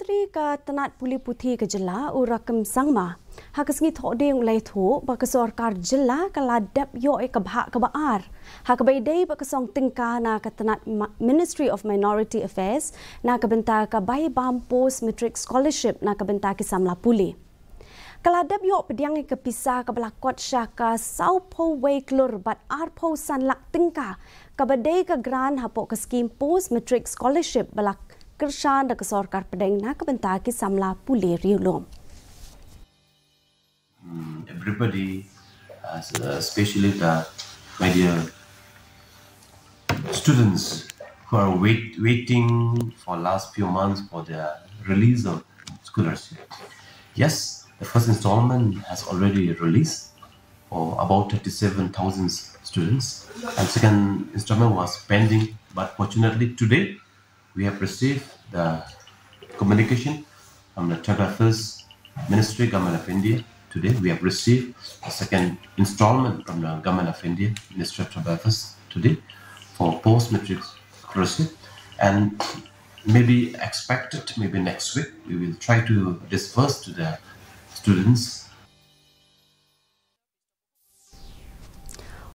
Menteri ke Tnat Puli Putih ke Jela u Rakkam Sangma. Hakas ngi thok ding ulai thu ba ke Sorkar Jela ke ladap yo ke Bhah ke Baar. Hak bai dei ba ke song Tyngka na ke Tnat Ministry of Minority Affairs na ke benta ke bai bam post matric scholarship na ke benta ke Samla Puli. Keladap yo pediang ke pisah ke belakot syaka sau po wei klur bat ar po san lak Tyngka ke badai ke gran hapok ke skim post matric scholarship belak Kershan dan Sorkar pedeng nak kebentar ki Samla Puli riulum. Everybody, especially my dear students who are waiting for last few months for the release of scholarship. Yes, the first installment has already released for about 37,000 students, and second installment was pending. But fortunately today, we have received the communication from the Photographer's Ministry, Government of India. Today we have received the second installment from the Government of India, Ministry of Photographers today for post-matric scholarship, and maybe expected, maybe next week, we will try to disperse to the students